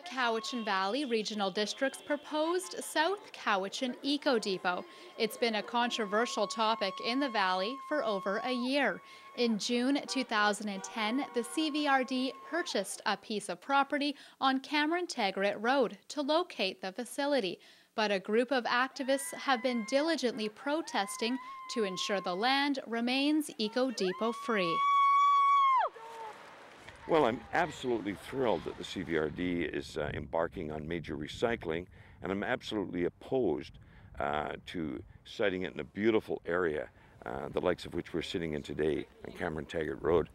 the Cowichan Valley Regional District's proposed South Cowichan ECO Depot. It's been a controversial topic in the valley for over a year. In June 2010, the CVRD purchased a piece of property on Muranetz Road to locate the facility, but a group of activists have been diligently protesting to ensure the land remains ECO Depot free. Well, I'm absolutely thrilled that the CVRD is embarking on major recycling, and I'm absolutely opposed to siting it in a beautiful area, the likes of which we're sitting in today on Muranetz Road.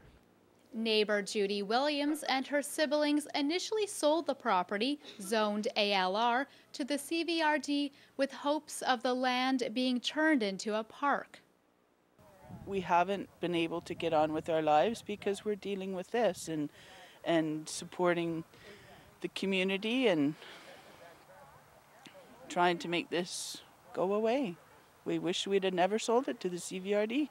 Neighbor Judy Williams and her siblings initially sold the property, zoned ALR, to the CVRD with hopes of the land being turned into a park. We haven't been able to get on with our lives because we're dealing with this and supporting the community and trying to make this go away. We wish we'd have never sold it to the CVRD.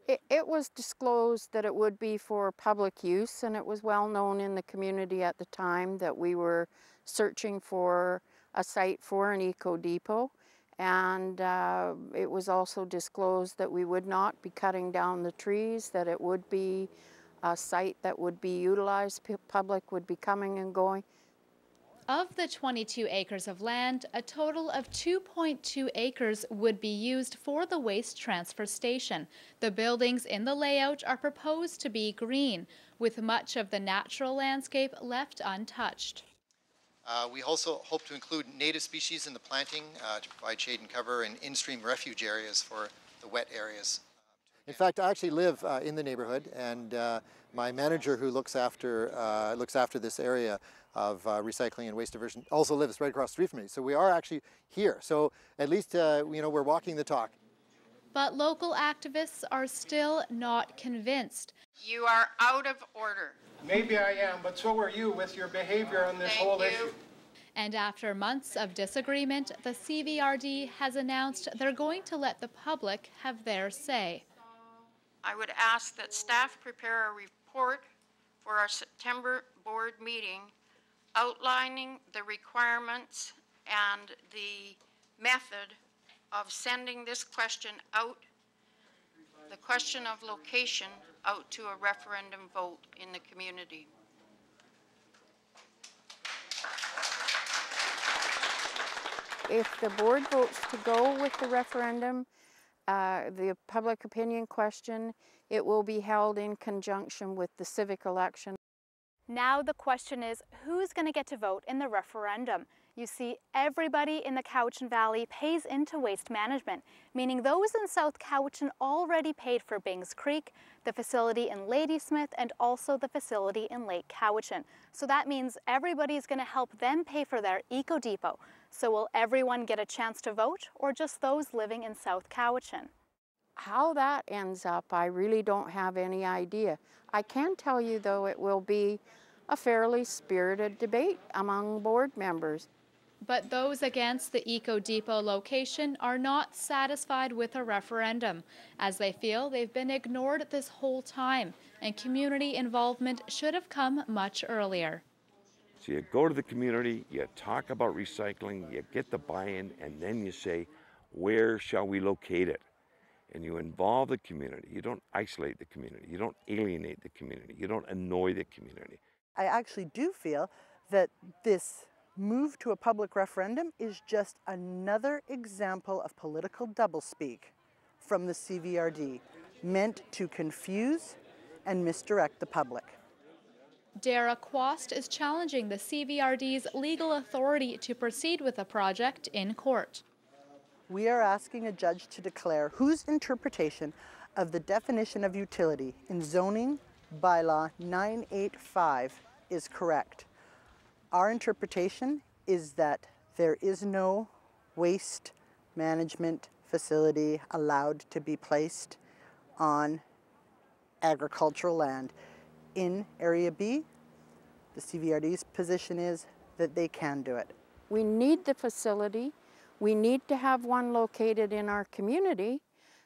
It was disclosed that it would be for public use, and it was well known in the community at the time that we were searching for a site for an eco depot. And it was also disclosed that we would not be cutting down the trees, that it would be a site that would be utilized, public would be coming and going. Of the 22 acres of land, a total of 2.2 acres would be used for the waste transfer station. The buildings in the layout are proposed to be green, with much of the natural landscape left untouched. We also hope to include native species in the planting to provide shade and cover, and in-stream refuge areas for the wet areas. In fact, I actually live in the neighborhood, and my manager who looks after this area of recycling and waste diversion also lives right across the street from me. So we are actually here. So at least we're walking the talk. But local activists are still not convinced. You are out of order. Maybe I am, but so are you with your behavior on this whole issue. And after months of disagreement, the CVRD has announced they're going to let the public have their say. I would ask that staff prepare a report for our September board meeting outlining the requirements and the method of sending this question out, the question of location, out to a referendum vote in the community. If the board votes to go with the referendum, the public opinion question, it will be held in conjunction with the civic election. Now the question is, who's going to get to vote in the referendum? You see, everybody in the Cowichan Valley pays into waste management, meaning those in South Cowichan already paid for Bings Creek, the facility in Ladysmith, and also the facility in Lake Cowichan. So that means everybody's going to help them pay for their eco depot. So will everyone get a chance to vote, or just those living in South Cowichan? How that ends up, I really don't have any idea. I can tell you, though, it will be a fairly spirited debate among board members. But those against the Eco Depot location are not satisfied with a referendum, as they feel they've been ignored this whole time, and community involvement should have come much earlier. So you go to the community, you talk about recycling, you get the buy-in, and then you say, where shall we locate it? And you involve the community. You don't isolate the community. You don't alienate the community. You don't annoy the community. I actually do feel that this move to a public referendum is just another example of political doublespeak from the CVRD, meant to confuse and misdirect the public. Dara Quast is challenging the CVRD's legal authority to proceed with the project in court. We are asking a judge to declare whose interpretation of the definition of utility in zoning bylaw 985 is correct. Our interpretation is that there is no waste management facility allowed to be placed on agricultural land. In Area B, the CVRD's position is that they can do it. We need the facility. We need to have one located in our community.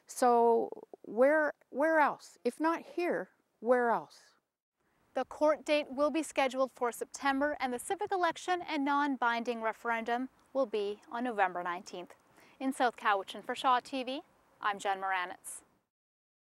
So where else? If not here, where else? The court date will be scheduled for September, and the civic election and non-binding referendum will be on November 19th. In South Cowichan for Shaw TV, I'm Jen Muranetz.